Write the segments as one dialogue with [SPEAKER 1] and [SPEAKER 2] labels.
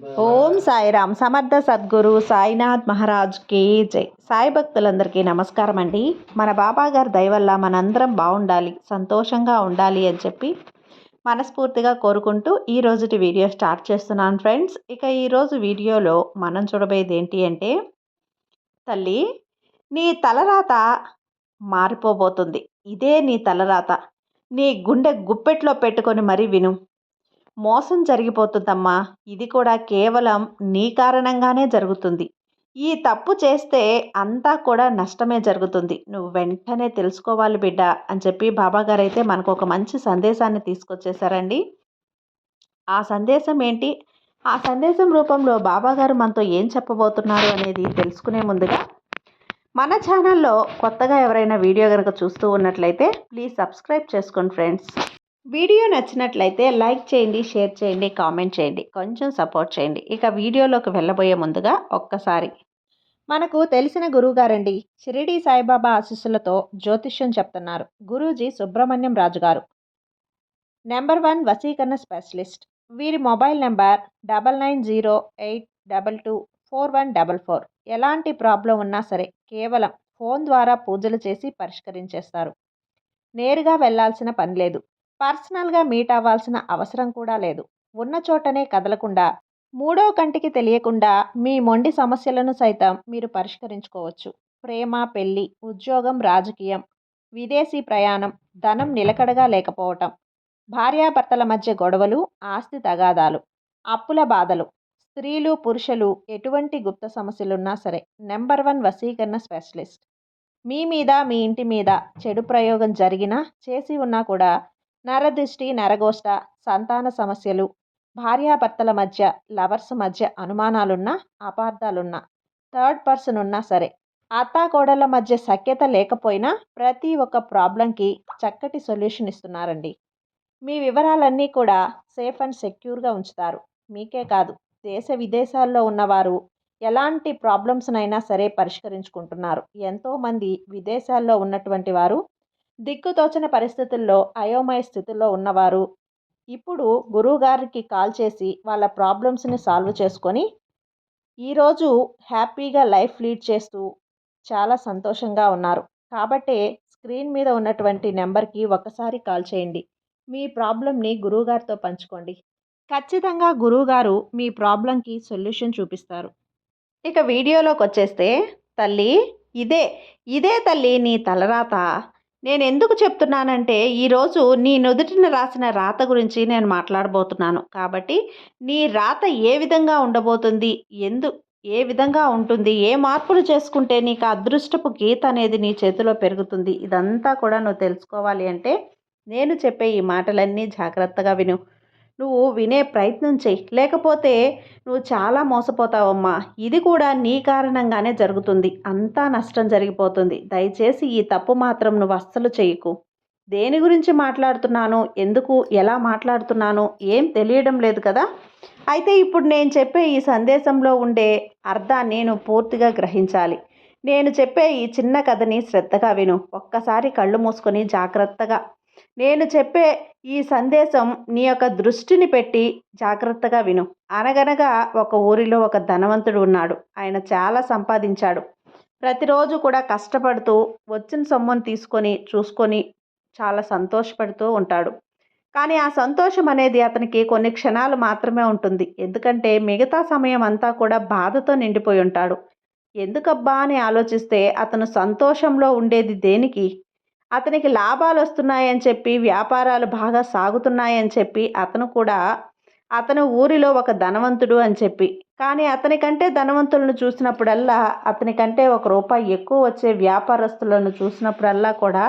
[SPEAKER 1] ఓం సాయిరామ్. సమర్థ సద్గురు సాయినాథ్ మహారాజ్ కి జై. సాయి భక్తులందరికీ నమస్కారం అండి. మన బాబా గారి దయ వల్ల మనందరం బాగుండాలి, సంతోషంగా ఉండాలి అని చెప్పి మనస్ఫూర్తిగా కోరుకుంటూ ఈ రోజుటి వీడియో స్టార్ట్ చేస్తున్నాను ఫ్రెండ్స్. ఇక ఈరోజు వీడియోలో మనం చూడబోయేది ఏంటి అంటే, తల్లి నీ తలరాత మారిపోబోతుంది. ఇదే నీ తలరాత. నీ గుండె గుప్పెట్లో పెట్టుకొని మరీ విను. మోసం జరిగిపోతుందమ్మా. ఇది కూడా కేవలం నీ కారణంగానే జరుగుతుంది. ఈ తప్పు చేస్తే అంతా కూడా నష్టమే జరుగుతుంది. నువ్వు వెంటనే తెలుసుకోవాలి బిడ్డ అని చెప్పి బాబాగారు అయితే మనకు ఒక మంచి సందేశాన్ని తీసుకొచ్చేసారండి. ఆ సందేశం ఏంటి, ఆ సందేశం రూపంలో బాబాగారు మనతో ఏం చెప్పబోతున్నారు అనేది తెలుసుకునే ముందుగా మన ఛానల్లో కొత్తగా ఎవరైనా వీడియో కనుక చూస్తూ ఉన్నట్లయితే ప్లీజ్ సబ్స్క్రైబ్ చేసుకోండి ఫ్రెండ్స్. వీడియో నచ్చినట్లయితే లైక్ చేయండి, షేర్ చేయండి, కామెంట్ చేయండి, కొంచెం సపోర్ట్ చేయండి. ఇక వీడియోలోకి వెళ్ళబోయే ముందుగా ఒక్కసారి మనకు తెలిసిన గురువుగారండి, షిరిడి సాయిబాబా ఆశీస్సులతో జ్యోతిష్యం చెప్తున్నారు గురూజీ సుబ్రహ్మణ్యం రాజు గారు, నెంబర్ 1 వశీకరణ స్పెషలిస్ట్. వీరి మొబైల్ నెంబర్ 9908224144. ఎలాంటి ప్రాబ్లం ఉన్నా సరే కేవలం ఫోన్ ద్వారా పూజలు చేసి పరిష్కరించేస్తారు. నేరుగా వెళ్లాల్సిన పని లేదు. పర్సనల్గా మీట్ అవ్వాల్సిన అవసరం కూడా లేదు. ఉన్న చోటనే కదలకుండా, మూడో కంటికి తెలియకుండా మీ మొండి సమస్యలను సైతం మీరు పరిష్కరించుకోవచ్చు. ప్రేమ, పెళ్లి, ఉద్యోగం, రాజకీయం, విదేశీ ప్రయాణం, ధనం నిలకడగా లేకపోవటం, భార్యాభర్తల మధ్య గొడవలు, ఆస్తి తగాదాలు, అప్పుల బాధలు, స్త్రీలు పురుషులు ఎటువంటి గుప్త సమస్యలున్నా సరే నెంబర్ 1 వశీకరణ స్పెషలిస్ట్. మీ మీద, మీ ఇంటి మీద చెడు ప్రయోగం జరిగినా, చేసి ఉన్నా కూడా నరదృష్టి, నరగోష్ట, సంతాన సమస్యలు, భార్యాభర్తల మధ్య, లవర్స్ మధ్య అనుమానాలున్నా, అపార్థాలున్నా, థర్డ్ పర్సన్ ఉన్నా సరే, అత్తాకోడళ్ళ మధ్య సఖ్యత లేకపోయినా ప్రతి ఒక్క ప్రాబ్లంకి చక్కటి సొల్యూషన్ ఇస్తున్నారండి. మీ వివరాలన్నీ కూడా సేఫ్ అండ్ సెక్యూర్గా ఉంచుతారు. మీకే కాదు, దేశ విదేశాల్లో ఉన్నవారు ఎలాంటి ప్రాబ్లమ్స్నైనా సరే పరిష్కరించుకుంటున్నారు. ఎంతోమంది విదేశాల్లో ఉన్నటువంటి వారు దిక్కుతోచని పరిస్థితుల్లో, అయోమయ స్థితిలో ఉన్నవారు ఇప్పుడు గురువుగారికి కాల్ చేసి వాళ్ళ ప్రాబ్లమ్స్ని సాల్వ్ చేసుకొని ఈరోజు హ్యాపీగా లైఫ్ లీడ్ చేస్తూ చాలా సంతోషంగా ఉన్నారు. కాబట్టే స్క్రీన్ మీద ఉన్నటువంటి నెంబర్కి ఒకసారి కాల్ చేయండి. మీ ప్రాబ్లంని గురువుగారితో పంచుకోండి. ఖచ్చితంగా గురువుగారు మీ ప్రాబ్లంకి సొల్యూషన్ చూపిస్తారు. ఇక వీడియోలోకి వచ్చేస్తే, తల్లి ఇదే ఇదే తల్లి నీ తలరాత. నేను ఎందుకు చెప్తున్నానంటే, ఈరోజు నీ నుదుటిన రాసిన రాత గురించి నేను మాట్లాడబోతున్నాను. కాబట్టి నీ రాత ఏ విధంగా ఉండబోతుంది, ఏ విధంగా ఉంటుంది, ఏ మార్పులు చేసుకుంటే నీకు అదృష్టపు గీత అనేది నీ చేతిలో పెరుగుతుంది, ఇదంతా కూడా నువ్వు తెలుసుకోవాలి అంటే నేను చెప్పే ఈ మాటలన్నీ జాగ్రత్తగా విను. నువ్వు వినే ప్రయత్నం చెయ్యి, లేకపోతే నువ్వు చాలా మోసపోతావమ్మా. ఇది కూడా నీ కారణంగానే జరుగుతుంది. అంతా నష్టం జరిగిపోతుంది. దయచేసి ఈ తప్పు మాత్రం నువ్వు అస్సలు చేయకు. దేని గురించి మాట్లాడుతున్నాను, ఎందుకు, ఎలా మాట్లాడుతున్నాను ఏం తెలియడం లేదు కదా. అయితే ఇప్పుడు నేను చెప్పే ఈ సందేశంలో ఉండే అర్థాన్ని నువ్వు పూర్తిగా గ్రహించాలి. నేను చెప్పే ఈ చిన్న కథని శ్రద్ధగా విను. ఒక్కసారి కళ్ళు మూసుకొని జాగ్రత్తగా నేను చెప్పే ఈ సందేశం నీ యొక్క దృష్టిని పెట్టి జాగ్రత్తగా విను. అనగనగా ఒక ఊరిలో ఒక ధనవంతుడు ఉన్నాడు. ఆయన చాలా సంపాదించాడు. ప్రతిరోజు కూడా కష్టపడుతూ వచ్చిన సొమ్మును తీసుకొని చూసుకొని చాలా సంతోషపడుతూ ఉంటాడు. కానీ ఆ సంతోషం అనేది అతనికి కొన్ని క్షణాలు మాత్రమే ఉంటుంది. ఎందుకంటే మిగతా సమయం అంతా కూడా బాధతో నిండిపోయి ఉంటాడు. ఎందుకబ్బా అని ఆలోచిస్తే అతను సంతోషంలో ఉండేది దేనికి? అతనికి లాభాలు వస్తున్నాయని చెప్పి, వ్యాపారాలు బాగా సాగుతున్నాయని చెప్పి అతను ఊరిలో ఒక ధనవంతుడు అని చెప్పి, కానీ అతనికంటే ధనవంతులను చూసినప్పుడల్లా, అతనికంటే ₹1 ఎక్కువ వచ్చే వ్యాపారస్తులను చూసినప్పుడల్లా కూడా,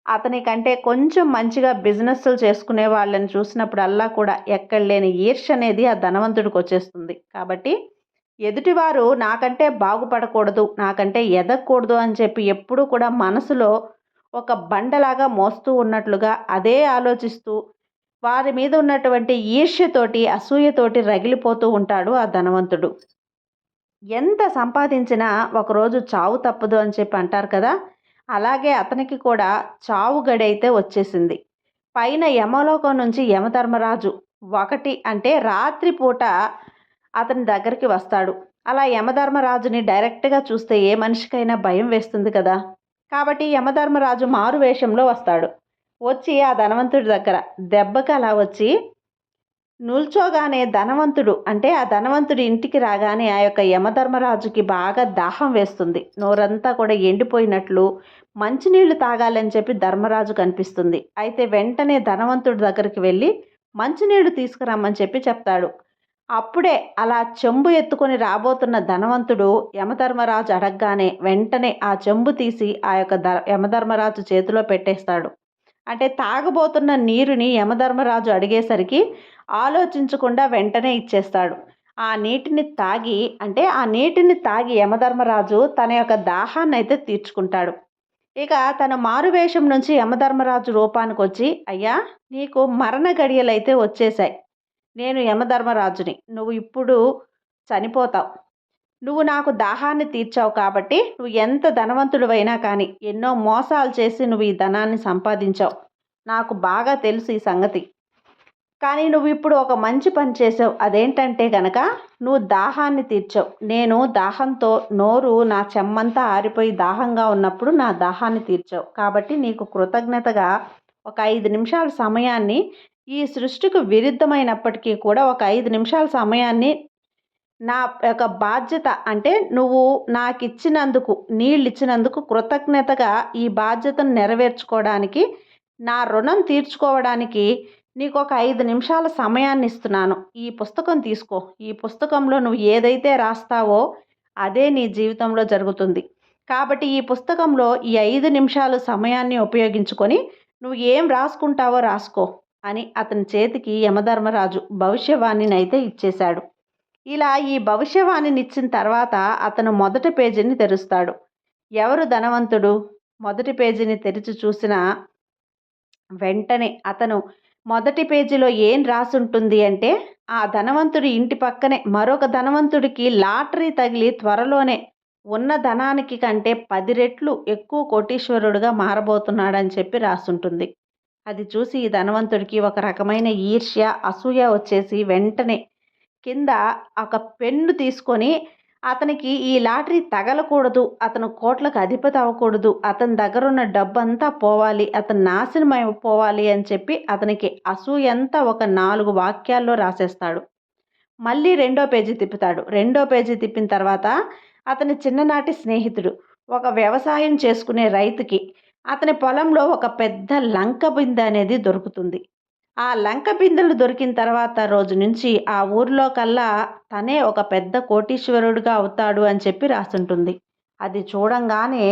[SPEAKER 1] అతనికంటే కొంచెం మంచిగా బిజినెస్లు చేసుకునే వాళ్ళని చూసినప్పుడల్లా కూడా ఎక్కడ లేని ఈర్ష్య అనేది ఆ ధనవంతుడికి వచ్చేస్తుంది. కాబట్టి ఎదుటివారు నాకంటే బాగుపడకూడదు, నాకంటే ఎదగకూడదు అని చెప్పి ఎప్పుడూ కూడా మనసులో ఒక బండలాగా మోస్తూ ఉన్నట్లుగా అదే ఆలోచిస్తూ వారి మీద ఉన్నటువంటి ఈర్ష్యతోటి, అసూయతోటి రగిలిపోతూ ఉంటాడు ఆ ధనవంతుడు. ఎంత సంపాదించినా ఒకరోజు చావు తప్పదు అని చెప్పి అంటారు కదా. అలాగే అతనికి కూడా చావు గడైతే వచ్చేసింది. పైన యమలోకం నుంచి యమధర్మరాజు 1 అంటే రాత్రిపూట అతని దగ్గరికి వస్తాడు. అలా యమధర్మరాజుని డైరెక్ట్‌గా చూస్తే ఏ మనిషికైనా భయం వేస్తుంది కదా! కాబట్టి యమధర్మరాజు మారు వేషంలో వస్తాడు. వచ్చి ఆ ధనవంతుడి దగ్గర దెబ్బకి అలా వచ్చి నిల్చోగానే ధనవంతుడు అంటే ఆ ధనవంతుడి ఇంటికి రాగానే ఆ యొక్క యమధర్మరాజుకి బాగా దాహం వేస్తుంది. నోరంతా కూడా ఎండిపోయినట్లు మంచినీళ్లు తాగాలని చెప్పి ధర్మరాజు కనిపిస్తుంది. అయితే వెంటనే ధనవంతుడి దగ్గరికి వెళ్ళి మంచినీళ్లు తీసుకురమ్మని చెప్పి చెప్తాడు. అప్పుడే అలా చెంబు ఎత్తుకొని రాబోతున్న ధనవంతుడు యమధర్మరాజు అడగగానే వెంటనే ఆ చెంబు తీసి ఆ యొక్క యమధర్మరాజు చేతిలో పెట్టేస్తాడు. అంటే తాగబోతున్న నీరుని యమధర్మరాజు అడిగేసరికి ఆలోచించకుండా వెంటనే ఇచ్చేస్తాడు. ఆ నీటిని తాగి యమధర్మరాజు తన యొక్క దాహాన్నయితే తీర్చుకుంటాడు. ఇక తన మారువేషం నుంచి యమధర్మరాజు రూపానికొచ్చి, అయ్యా నీకు మరణ గడియలైతే వచ్చేశాయి. నేను యమధర్మరాజుని. నువ్వు ఇప్పుడు చనిపోతావు. నువ్వు నాకు దాహాన్ని తీర్చావు కాబట్టి నువ్వు ఎంత ధనవంతుడివైనా కానీ ఎన్నో మోసాలు చేసి నువ్వు ఈ ధనాన్ని సంపాదించావు. నాకు బాగా తెలుసు ఈ సంగతి. కానీ నువ్వు ఇప్పుడు ఒక మంచి పని చేసావు. అదేంటంటే గనక నువ్వు దాహాన్ని తీర్చావు. నేను దాహంతో నా చెమ్మంతా ఆరిపోయి దాహంగా ఉన్నప్పుడు నా దాహాన్ని తీర్చావు. కాబట్టి నీకు కృతజ్ఞతగా ఒక 5 నిమిషాల సమయాన్ని ఈ సృష్టికి విరుద్ధమైనప్పటికీ కూడా ఒక 5 నిమిషాల సమయాన్ని నా యొక్క బాధ్యత అంటే నువ్వు నాకిచ్చినందుకు నీళ్ళిచ్చినందుకు కృతజ్ఞతగా ఈ బాధ్యతను నెరవేర్చుకోవడానికి నా రుణం తీర్చుకోవడానికి నీకు ఒక 5 నిమిషాల సమయాన్ని ఇస్తున్నాను. ఈ పుస్తకం తీసుకో. ఈ పుస్తకంలో నువ్వు ఏదైతే రాస్తావో అదే నీ జీవితంలో జరుగుతుంది. కాబట్టి ఈ పుస్తకంలో ఈ 5 నిమిషాలు సమయాన్ని ఉపయోగించుకొని నువ్వు ఏం రాసుకుంటావో రాసుకో అని అతని చేతికి యమధర్మరాజు భవిష్యవాణినైతే ఇచ్చేశాడు. ఇలా ఈ భవిష్యవాణిని ఇచ్చిన తర్వాత అతను మొదటి పేజీని తెరుస్తాడు. ఎవరు ధనవంతుడు? మొదటి పేజీని తెరిచి చూసిన వెంటనే అతను మొదటి పేజీలో ఏం రాసుంటుంది అంటే, ఆ ధనవంతుడి ఇంటి పక్కనే మరొక ధనవంతుడికి లాటరీ తగిలి త్వరలోనే ఉన్న ధనానికి కంటే 10 రెట్లు ఎక్కువ కోటీశ్వరుడుగా మారబోతున్నాడని చెప్పి రాసుంటుంది. అది చూసి ఈ ధనవంతుడికి ఒక రకమైన ఈర్ష్య, అసూయ వచ్చేసి వెంటనే కింద ఒక పెన్ను తీసుకొని అతనికి ఈ లాటరీ తగలకూడదు, అతను కోట్లకు అధిపతి అవ్వకూడదు, అతని దగ్గరున్న డబ్బంతా పోవాలి, అతను నాశనం అయిపోవాలి అని చెప్పి అతనికి అసూయంతా ఒక 4 వాక్యాల్లో రాసేస్తాడు. మళ్ళీ రెండో పేజీ తిప్పుతాడు. రెండో పేజీ తిప్పిన తర్వాత అతని చిన్ననాటి స్నేహితుడు ఒక వ్యవసాయం చేసుకునే రైతుకి అతని పొలంలో ఒక పెద్ద లంక బిందె అనేది దొరుకుతుంది. ఆ లంక బిందెలు దొరికిన తర్వాత రోజు నుంచి ఆ ఊర్లో కల్లా తనే ఒక పెద్ద కోటీశ్వరుడుగా అవుతాడు అని చెప్పి రాసుంటుంది. అది చూడంగానే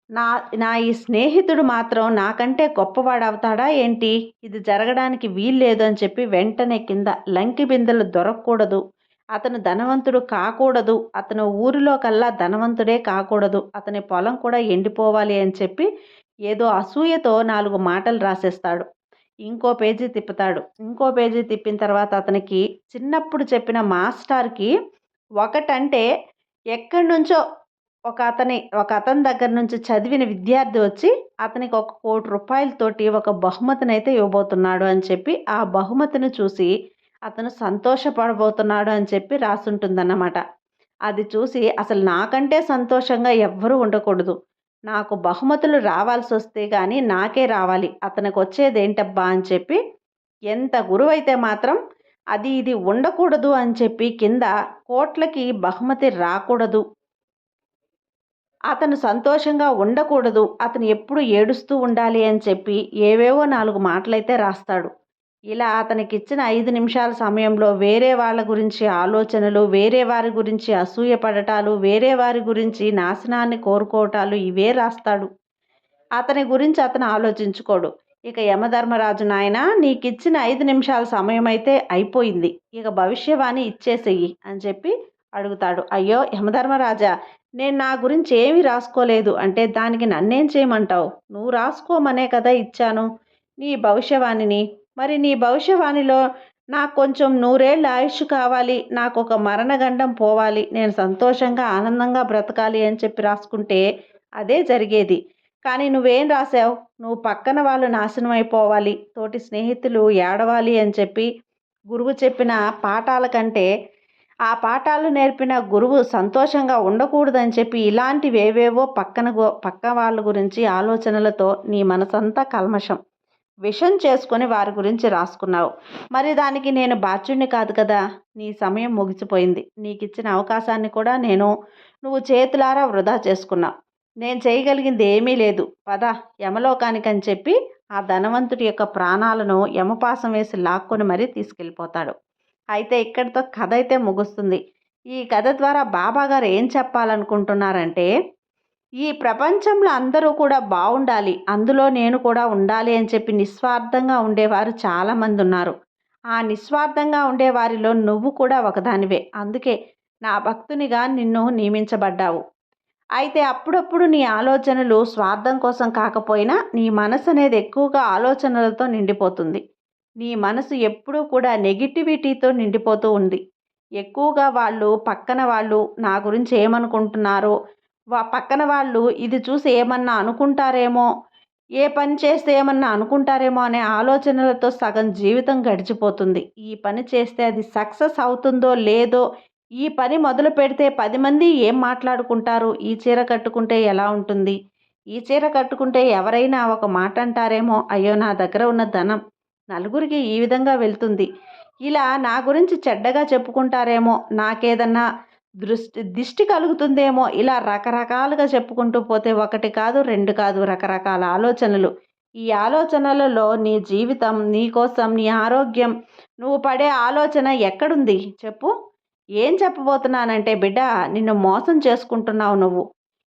[SPEAKER 1] నా నా ఈ స్నేహితుడు మాత్రం నాకంటే గొప్పవాడవుతాడా ఏంటి? ఇది జరగడానికి వీల్లేదు అని చెప్పి వెంటనే కింద లంకి బిందెలు దొరకకూడదు, అతను ధనవంతుడు కాకూడదు, అతను ఊరిలో కల్లా ధనవంతుడే కాకూడదు, అతని పొలం కూడా ఎండిపోవాలి అని చెప్పి ఏదో అసూయతో 4 మాటలు రాసేస్తాడు. ఇంకో పేజీ తిప్పుతాడు. ఇంకో పేజీ తిప్పిన తర్వాత అతనికి చిన్నప్పుడు చెప్పిన మాస్టర్కి ఒకటంటే ఎక్కడి నుంచో ఒక అతని దగ్గర నుంచి చదివిన విద్యార్థి వచ్చి అతనికి 1,00,00,000 రూపాయలతోటి ఒక బహుమతినైతే ఇవ్వబోతున్నాడు అని చెప్పి ఆ బహుమతిని చూసి అతను సంతోషపడబోతున్నాడు అని చెప్పి రాసుంటుందన్నమాట. అది చూసి అసలు నాకంటే సంతోషంగా ఎవ్వరూ ఉండకూడదు, నాకు బహుమతులు రావాల్సొస్తే కానీ నాకే రావాలి, అతనికి వచ్చేదేంటబ్బా అని చెప్పి ఎంత గురువైతే మాత్రం అది ఇది ఉండకూడదు అని చెప్పి కింద కోట్లకి బహుమతి రాకూడదు, అతను సంతోషంగా ఉండకూడదు, అతను ఎప్పుడు ఏడుస్తూ ఉండాలి అని చెప్పి ఏవేవో 4 మాటలైతే రాస్తాడు. ఇలా అతనికిచ్చిన 5 నిమిషాల సమయంలో వేరే వాళ్ళ గురించి ఆలోచనలు, వేరే వారి గురించి అసూయపడటాలు, వేరే వారి గురించి నాశనాన్ని కోరుకోవటాలు ఇవే రాస్తాడు. అతని గురించి అతను ఆలోచించుకోడు. ఇక యమధర్మరాజు, నాయనా నీకిచ్చిన 5 నిమిషాల సమయం అయితే అయిపోయింది, ఇక భవిష్యవాణి ఇచ్చేసేయి అని చెప్పి అడుగుతాడు. అయ్యో యమధర్మరాజా, నేను నా గురించి ఏమీ రాసుకోలేదు అంటే దానికి నన్నేం చేయమంటావు? నువ్వు రాసుకోమనే కదా ఇచ్చాను నీ భవిష్యవాణిని. మరి నీ భవిష్యవాణిలో నాకు కొంచెం 100 ఏళ్ళ ఆయుష్ కావాలి, నాకు ఒక మరణగండం పోవాలి, నేను సంతోషంగా ఆనందంగా బ్రతకాలి అని చెప్పి రాసుకుంటే అదే జరిగేది. కానీ నువ్వేం రాసావు? నువ్వు పక్కన వాళ్ళు నాశనం అయిపోవాలి, తోటి స్నేహితులు ఏడవాలి అని చెప్పి గురువు చెప్పిన పాఠాల కంటే ఆ పాఠాలు నేర్పిన గురువు సంతోషంగా ఉండకూడదని చెప్పి ఇలాంటివేవేవో పక్క వాళ్ళ గురించి ఆలోచనలతో నీ మనసంతా కల్మషం విషం చేసుకొని వారి గురించి రాసుకున్నావు. మరి దానికి నేను బాధ్యుడిని కాదు కదా. నీ సమయం ముగిసిపోయింది. నీకిచ్చిన అవకాశాన్ని కూడా నువ్వు చేతులారా వృధా చేసుకున్నావు. నేను చేయగలిగింది ఏమీ లేదు. పద యమలోకానికని చెప్పి ఆ ధనవంతుడి యొక్క ప్రాణాలను యమపాసం వేసి లాక్కొని మరీ తీసుకెళ్ళిపోతాడు. అయితే ఇక్కడితో కథ అయితే ముగుస్తుంది. ఈ కథ ద్వారా బాబాగారు ఏం చెప్పాలనుకుంటున్నారంటే, ఈ ప్రపంచంలో అందరూ కూడా బాగుండాలి, అందులో నేను కూడా ఉండాలి అని చెప్పి నిస్వార్థంగా ఉండేవారు చాలామంది ఉన్నారు. ఆ నిస్వార్థంగా ఉండేవారిలో నువ్వు కూడా ఒకదానివే. అందుకే నా భక్తునిగా నిన్ను నియమించబడ్డావు. అయితే అప్పుడప్పుడు నీ ఆలోచనలు స్వార్థం కోసం కాకపోయినా నీ మనసు అనేది ఎక్కువగా ఆలోచనలతో నిండిపోతుంది. నీ మనసు ఎప్పుడూ కూడా నెగిటివిటీతో నిండిపోతూ ఉంది. ఎక్కువగా పక్కన వాళ్ళు నా గురించి ఏమనుకుంటున్నారో, పక్కన వాళ్ళు ఇది చూసి ఏమన్నా అనుకుంటారేమో, ఏ పని చేస్తే ఏమన్నా అనుకుంటారేమో అనే ఆలోచనలతో సగం జీవితం గడిచిపోతుంది. ఈ పని చేస్తే అది సక్సెస్ అవుతుందో లేదో, ఈ పని మొదలు పెడితే 10 మంది ఏం మాట్లాడుకుంటారు, ఈ చీర కట్టుకుంటే ఎలా ఉంటుంది, ఈ చీర కట్టుకుంటే ఎవరైనా ఒక మాట అంటారేమో, అయ్యో నా దగ్గర ఉన్న ధనం నలుగురికి ఈ విధంగా వెళ్తుంది, ఇలా నా గురించి చెడ్డగా చెప్పుకుంటారేమో, నాకేదన్నా దిష్టి కలుగుతుందేమో, ఇలా రకరకాలుగా చెప్పుకుంటూ పోతే ఒకటి కాదు, రెండు కాదు, రకరకాల ఆలోచనలు. ఈ ఆలోచనలలో నీ జీవితం, నీ కోసం, నీ ఆరోగ్యం, నువ్వు పడే ఆలోచన ఎక్కడుంది చెప్పు? ఏం చెప్పబోతున్నానంటే బిడ్డ, నిన్ను మోసం చేసుకుంటున్నావు నువ్వు.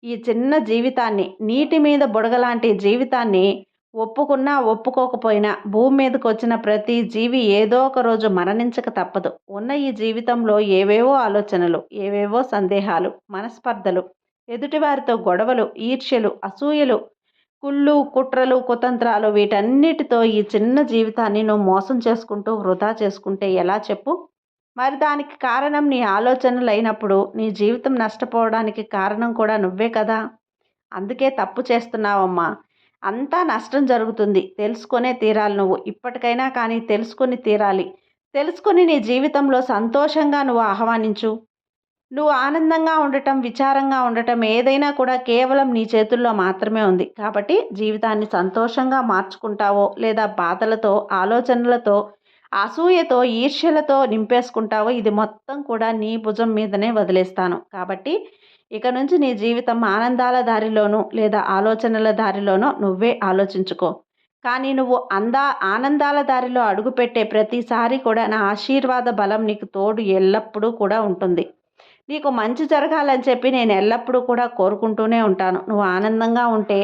[SPEAKER 1] ఈ చిన్న జీవితాన్ని, నీటి మీద బుడగలాంటి జీవితాన్ని ఒప్పుకున్నా ఒప్పుకోకపోయినా భూమి మీదకి వచ్చిన ప్రతి జీవి ఏదో ఒక రోజు మరణించక తప్పదు. ఉన్న ఈ జీవితంలో ఏవేవో ఆలోచనలు, ఏవేవో సందేహాలు, మనస్పర్ధలు, ఎదుటివారితో గొడవలు, ఈర్ష్యలు, అసూయలు, కుళ్ళు, కుట్రలు, కుతంత్రాలు, వీటన్నిటితో ఈ చిన్న జీవితాన్ని నువ్వు మోసం చేసుకుంటూ వృధా చేసుకుంటే ఎలా చెప్పు? మరి దానికి కారణం నీ ఆలోచనలు అయినప్పుడు నీ జీవితం నష్టపోవడానికి కారణం కూడా నువ్వే కదా. అందుకే తప్పు చేస్తున్నావమ్మా. అంతా నష్టం జరుగుతుంది. తెలుసుకొనే తీరాలి నువ్వు. ఇప్పటికైనా కానీ తెలుసుకొని తీరాలి. తెలుసుకొని నీ జీవితంలో సంతోషంగా నువ్వు ఆహ్వానించు. నువ్వు ఆనందంగా ఉండటం, విచారంగా ఉండటం ఏదైనా కూడా కేవలం నీ చేతుల్లో మాత్రమే ఉంది. కాబట్టి జీవితాన్ని సంతోషంగా మార్చుకుంటావో, లేదా బాధలతో, ఆలోచనలతో, అసూయతో, ఈర్ష్యలతో నింపేసుకుంటావో, ఇది మొత్తం కూడా నీ భుజం మీదనే వదిలేస్తాను. కాబట్టి ఇక నుంచి నీ జీవితం ఆనందాల దారిలోనో లేదా ఆలోచనల దారిలోనో నువ్వే ఆలోచించుకో. కానీ నువ్వు ఆనందాల దారిలో అడుగుపెట్టే ప్రతిసారి కూడా నా ఆశీర్వాద బలం నీకు తోడు ఎల్లప్పుడూ కూడా ఉంటుంది. నీకు మంచి జరగాలని చెప్పి నేను ఎల్లప్పుడూ కూడా కోరుకుంటూనే ఉంటాను. నువ్వు ఆనందంగా ఉంటే,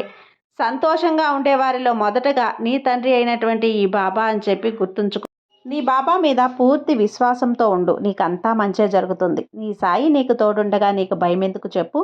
[SPEAKER 1] సంతోషంగా ఉండే వారిలో మొదటగా నీ తండ్రి అయినటువంటి ఈ బాబా అని చెప్పి గుర్తుంచుకో. నీ బాబా మీద పూర్తి విశ్వాసంతో ఉండు. నీకంతా మంచే జరుగుతుంది. నీ సాయి నీకు తోడుండగా నీకు భయం ఎందుకు చెప్పు?